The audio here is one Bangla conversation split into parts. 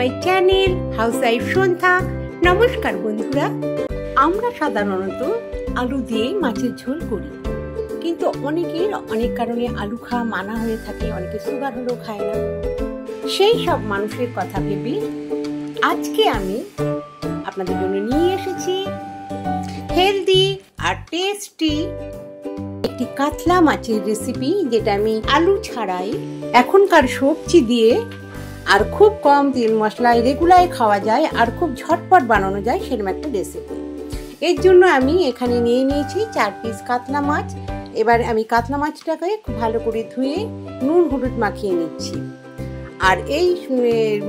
মাই চ্যানেল হাউস ওয়াইফ সন্ধ্যা। নমস্কার বন্ধুরা, আমরা সাধারণত আলু দিয়ে মাছের ঝোল করি, কিন্তু অনেকের অনেক কারণে আলু খাওয়া মানা হয়ে থাকে, অনেকে সুগার হলেও খায় না। সেই সব মানুষের কথা ভেবে আজকে আমি আপনাদের জন্য নিয়ে এসেছি হেলদি আর টেস্টি একটি কাতলা মাছের রেসিপি, যেটা আমি আলু ছাড়াই এখনকার সবজি দিয়ে আর খুব কম তেল মশলায় রেগুলার খাওয়া যায় আর খুব ঝটপট বানানো যায় সেরকম একটা রেসিপি। এর জন্য আমি এখানে নিয়ে নিয়েছি 4 পিস কাতলা মাছ। এবার আমি কাতলা মাছটাকে খুব ভালো করে ধুয়ে নুন হলুদ মাখিয়ে নিচ্ছি। আর এই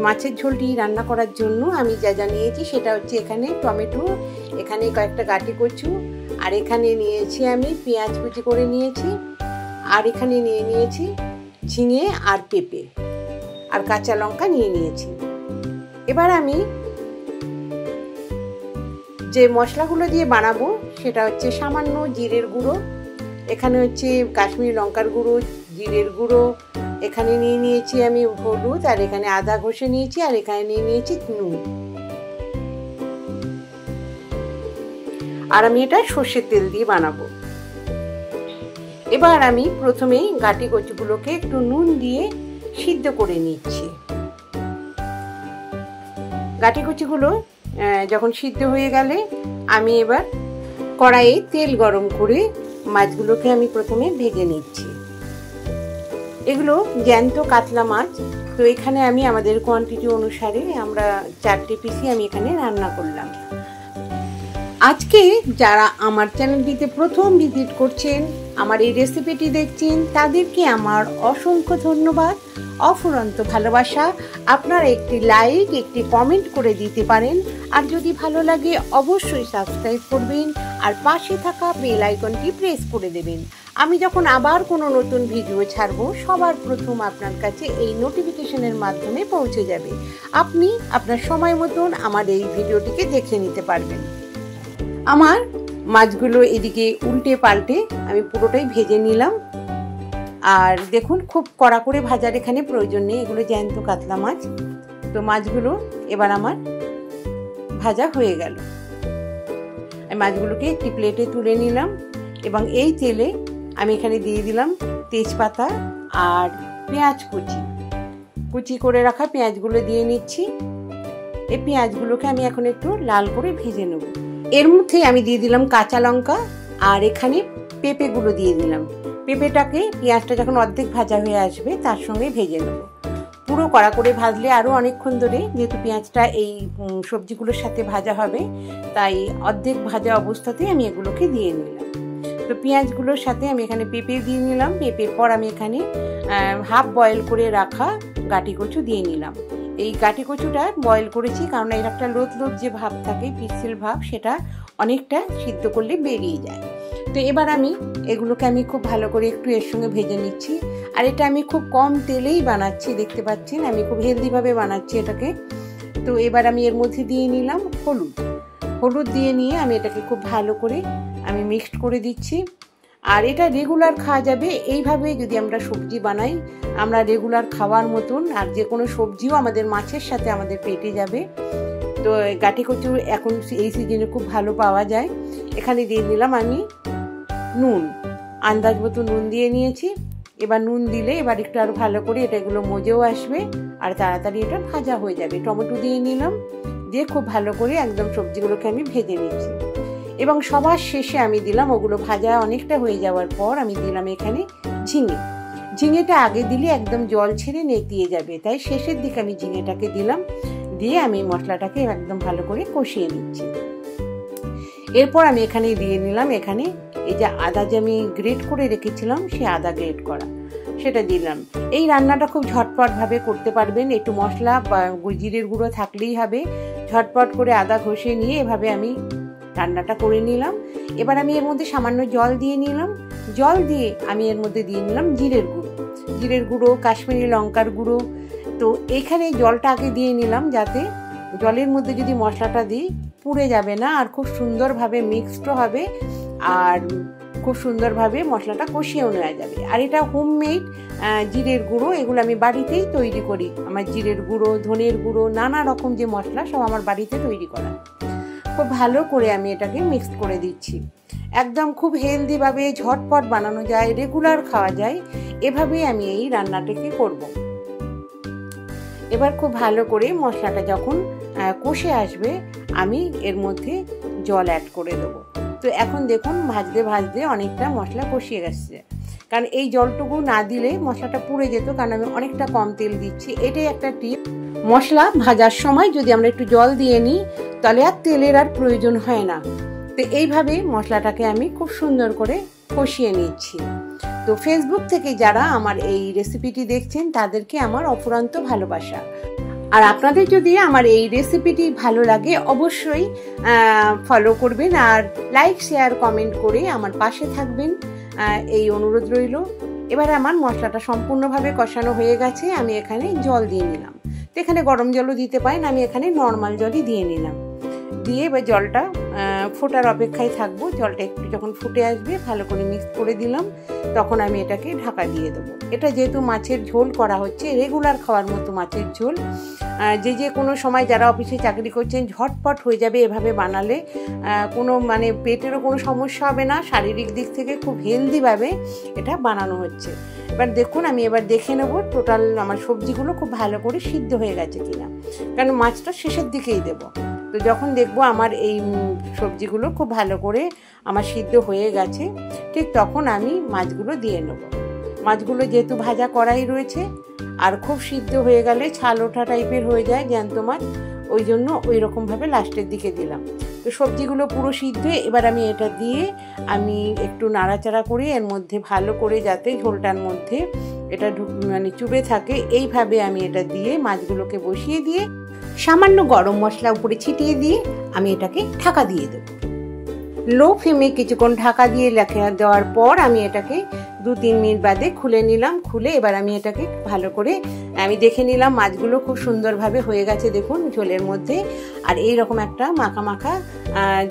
মাছের ঝোলটি রান্না করার জন্য আমি যা যা নিয়েছি সেটা হচ্ছে এখানে টমেটো, এখানে কয়েকটা গাঁটি কচু, আর এখানে নিয়েছি আমি পেঁয়াজ কুচি করে নিয়েছি, আর এখানে নিয়ে নিয়েছি ঝিঙে আর পেঁপে আর কাঁচা লঙ্কা নিয়ে নিয়েছি। এবার আমি যে মশলাগুলো দিয়ে বানাবো সেটা হচ্ছে সামান্য জিরের গুঁড়ো, এখানে হচ্ছে কাশ্মীরি লঙ্কার গুঁড়ো, জিরের গুঁড়ো, এখানে নিয়ে নিয়েছি আমি হলুদ, আর এখানে আদা ঘষে নিয়েছি, আর এখানে নিয়ে নিয়েছি নুন। আর আমি এটা সর্ষের তেল দিয়ে বানাবো। এবার আমি প্রথমেই গাঁটি কচুগুলোকে একটু নুন দিয়ে সিদ্ধ করে নিচ্ছি। গাঁটি কচুগুলো যখন সিদ্ধ হয়ে গেলে আমি এবার কড়াইয়ে তেল গরম করে মাছগুলোকে আমি প্রথমে ভেজে নিচ্ছি। এগুলো জ্যান্ত কাতলা মাছ, তো এখানে আমি আমাদের কোয়ান্টিটি অনুসারে আমরা 4টে পিসই আমি এখানে রান্না করলাম। আজকে যারা আমার চ্যানেলটিতে প্রথম ভিজিট করছেন, আমার এই রেসিপিটি দেখছেন, তাদেরকে আমার অসংখ্য ধন্যবাদ, অফুরন্ত ভালোবাসা। আপনারা একটি লাইক, একটি কমেন্ট করে দিতে পারেন, আর যদি ভালো লাগে অবশ্যই সাবস্ক্রাইব করবেন আর পাশে থাকা বেল আইকনটি প্রেস করে দেবেন। আমি যখন আবার কোনো নতুন ভিডিও ছাড়বো সবার প্রথম আপনার কাছে এই নোটিফিকেশনের মাধ্যমে পৌঁছে যাবে। আপনি আপনার সময় মতন আমার এই ভিডিওটিকে দেখে নিতে পারবেন। আমার মাছগুলো এদিকে উল্টে পাল্টে আমি পুরোটাই ভেজে নিলাম। আর দেখুন, খুব কড়া করে ভাজার এখানে প্রয়োজন নেই, এগুলো জ্যান্ত কাতলা মাছ। তো মাছগুলো এবার আমার ভাজা হয়ে গেল। মাছগুলোকে একটি প্লেটে তুলে নিলাম এবং এই তেলে আমি এখানে দিয়ে দিলাম তেজপাতা আর পেঁয়াজ কুচি করে রাখা পেঁয়াজগুলো দিয়ে নিচ্ছি। এই পেঁয়াজগুলোকে আমি এখন একটু লাল করে ভেজে নেব। এর মধ্যে আমি দিয়ে দিলাম কাঁচা লঙ্কা, আর এখানে পেঁপেগুলো দিয়ে দিলাম। পেঁপেটাকে পেঁয়াজটা যখন অর্ধেক ভাজা হয়ে আসবে তার সঙ্গে ভেজে নেব। পুরো কড়া করে ভাজলে আরও অনেকক্ষণ ধরে, যেহেতু পেঁয়াজটা এই সবজিগুলোর সাথে ভাজা হবে, তাই অর্ধেক ভাজা অবস্থাতেই আমি এগুলোকে দিয়ে নিলাম। তো পেঁয়াজগুলোর সাথে আমি এখানে পেঁপে দিয়ে নিলাম। পেঁপের পর আমি এখানে হাফ বয়েল করে রাখা গাঁটি কচু দিয়ে নিলাম। এই গাঁটি কচুটা বয়েল করেছি কারণ এর একটা লোদ যে ভাব থাকে, পিচ্ছিল ভাব, সেটা অনেকটা সিদ্ধ করলে বেরিয়ে যায়। তো এবার আমি এগুলোকে আমি খুব ভালো করে একটু এর সঙ্গে ভেজে নিচ্ছি। আর এটা আমি খুব কম তেলেই বানাচ্ছি, দেখতে পাচ্ছেন আমি খুব হেলদিভাবে বানাচ্ছি এটাকে। তো এবার আমি এর মধ্যে দিয়ে নিলাম হলুদ দিয়ে নিয়ে আমি এটাকে খুব ভালো করে আমি মিক্সড করে দিচ্ছি। আর এটা রেগুলার খাওয়া যাবে এইভাবে। যদি আমরা সবজি বানাই, আমরা রেগুলার খাওয়ার মতন, আর যে কোনো সবজিও আমাদের মাছের সাথে আমাদের পেটে যাবে। তো গাঁটি কচু এখন এই সিজনে খুব ভালো পাওয়া যায়। এখানে দিয়ে দিলাম আমি নুন, আন্দাজ মতো নুন দিয়ে নিয়েছি। এবার নুন দিলে এবার একটু আরও ভালো করে এগুলো মজেও আসবে আর তাড়াতাড়ি এটা ভাজা হয়ে যাবে। টমেটো দিয়ে নিলাম, দিয়ে খুব ভালো করে একদম সবজিগুলোকে আমি ভেজে নিচ্ছি। এবং সবার শেষে আমি দিলাম, ওগুলো ভাজা অনেকটা হয়ে যাওয়ার পর আমি দিলাম এখানে ঝিঙেটা আগে দিলে একদম জল ছেড়ে নেতিয়ে যাবে, তাই শেষের দিকে আমি ঝিঙেটাকে দিলাম। দিয়ে আমি মশলাটাকে একদম ভালো করে কষিয়ে নিচ্ছি। এরপর আমি এখানে দিয়ে নিলাম, এখানে এই যে আদা যে আমি গ্রেট করে রেখেছিলাম, সে আদা গ্রেট করা সেটা দিলাম। এই রান্নাটা খুব ঝটপট ভাবে করতে পারবেন, একটু মশলা বা জিরের গুঁড়ো থাকলেই হবে। ঝটপট করে আদা ঘষে নিয়ে এভাবে আমি রান্নাটা করে নিলাম। এবার আমি এর মধ্যে সামান্য জল দিয়ে নিলাম। জল দিয়ে আমি এর মধ্যে দিয়ে নিলাম জিরের গুঁড়ো, কাশ্মীরি লঙ্কার গুঁড়ো। তো এখানে জলটা আগে দিয়ে নিলাম, যাতে জলের মধ্যে যদি মশলাটা দিই পুড়ে যাবে না, আর খুব সুন্দরভাবে মিক্সড হবে আর খুব সুন্দরভাবে মশলাটা কষিয়েও নেওয়া যাবে। আর এটা হোমমেড জিরের গুঁড়ো, এগুলো আমি বাড়িতেই তৈরি করি। আমার জিরের গুঁড়ো, ধনের গুঁড়ো, নানা রকম যে মশলা সব আমার বাড়িতে তৈরি করা। খুব ভালো করে আমি এটাকে মিক্স করে দিচ্ছি। একদম খুব হেলদিভাবে ঝটপট বানানো যায়, রেগুলার খাওয়া যায়, এভাবেই আমি এই রান্নাটাকে করব। এবার খুব ভালো করে মশলাটা যখন কষে আসবে আমি এর মধ্যে জল অ্যাড করে দেবো। তো এখন দেখুন ভাজতে ভাজতে অনেকটা মশলা কষিয়ে গেছে, কারণ এই জলটুকু না দিলে মশলাটা পুড়ে যেত, কারণ আমি অনেকটা কম তেল দিচ্ছি। এটাই একটা টিপ, মশলা ভাজার সময় যদি আমরা একটু জল দিয়ে নিই তাহলে আর তেলের আর প্রয়োজন হয় না। তো এইভাবে মশলাটাকে আমি খুব সুন্দর করে কষিয়ে নিচ্ছি। তো ফেসবুক থেকে যারা আমার এই রেসিপিটি দেখছেন তাদেরকে আমার অফুরন্ত ভালোবাসা। আর আপনাদের যদি আমার এই রেসিপিটি ভালো লাগে অবশ্যই ফলো করবেন, আর লাইক শেয়ার কমেন্ট করে আমার পাশে থাকবেন, এই অনুরোধ রইল। এবার আমার মশলাটা সম্পূর্ণভাবে কষানো হয়ে গেছে, আমি এখানে জল দিয়ে নিলাম। তো এখানে গরম জলও দিতে পারেন, আমি এখানে নর্মাল জলই দিয়ে নিলাম। দিয়ে এবার জলটা ফোটার অপেক্ষায় থাকবো। জলটা একটু যখন ফুটে আসবে ভালো করে মিক্স করে দিলাম, তখন আমি এটাকে ঢাকা দিয়ে দেবো। এটা যেহেতু মাছের ঝোল করা হচ্ছে, রেগুলার খাওয়ার মতো মাছের ঝোল, যে কোনো সময় যারা অফিসে চাকরি করছেন ঝটপট হয়ে যাবে এভাবে বানালে। কোনো মানে পেটেরও কোনো সমস্যা হবে না, শারীরিক দিক থেকে খুব হেলদিভাবে এটা বানানো হচ্ছে। এবার দেখুন, আমি এবার দেখে নেব টোটাল আমার সবজিগুলো খুব ভালো করে সিদ্ধ হয়ে গেছে কিনা, কারণ মাছটা শেষের দিকেই দেবো। তো যখন দেখবো আমার এই সবজিগুলো খুব ভালো করে আমার সিদ্ধ হয়ে গেছে, ঠিক তখন আমি মাছগুলো দিয়ে নেব। মাছগুলো যেহেতু ভাজা করাই রয়েছে, আর খুব সিদ্ধ হয়ে গেলে ছাল ওঠা টাইপের হয়ে যায় জ্যান্ত মাছ, ওই জন্য ওই রকমভাবে লাস্টের দিকে দিলাম। তো সবজিগুলো পুরো সিদ্ধ, এবার আমি এটা দিয়ে আমি একটু নাড়াচাড়া করে এর মধ্যে ভালো করে যাতে ঝোলটার মধ্যে এটা মানে চুবে থাকে, এইভাবে আমি এটা দিয়ে মাছগুলোকে বসিয়ে দিয়ে সামান্য গরম মশলা উপরে ছিটিয়ে দিয়ে আমি এটাকে ঢাকা দিয়ে দেবো। লো ফ্লেমে কিছুক্ষণ ঢাকা দিয়ে দেওয়ার পর আমি এটাকে 2-3 মিনিট বাদে খুলে নিলাম। খুলে এবার আমি এটাকে ভালো করে আমি দেখে নিলাম মাছগুলো খুব সুন্দরভাবে হয়ে গেছে দেখুন ঝোলের মধ্যে। আর এই রকম একটা মাখা মাখা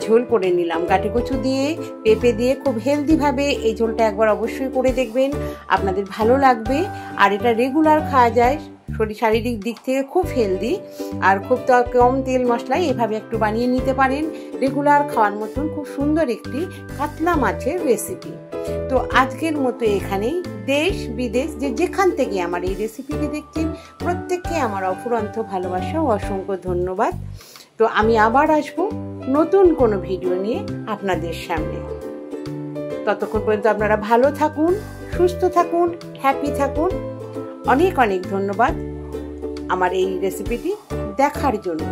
ঝোল করে নিলাম গাঁটি কচু দিয়ে, পেঁপে দিয়ে, খুব হেলদিভাবে এই ঝোলটা একবার অবশ্যই করে দেখবেন, আপনাদের ভালো লাগবে। আর এটা রেগুলার খাওয়া যায়, শারীরিক দিক থেকে খুব হেলদি, আর খুব কম তেল মশলায় এভাবে একটু বানিয়ে নিতে পারেন। রেগুলার খাওয়ার মতন খুব সুন্দর একটি কাতলা মাছের রেসিপি। তো আজকের মতো এখানেই। দেশ বিদেশ যেখান থেকে আমার এই রেসিপিটি দেখছেন প্রত্যেককে আমার অফুরন্ত ভালোবাসা ও অসংখ্য ধন্যবাদ। তো আমি আবার আসবো নতুন কোনো ভিডিও নিয়ে আপনাদের সামনে। ততক্ষণ পর্যন্ত আপনারা ভালো থাকুন, সুস্থ থাকুন, হ্যাপি থাকুন। অনেক অনেক ধন্যবাদ আমার এই রেসিপিটি দেখার জন্য।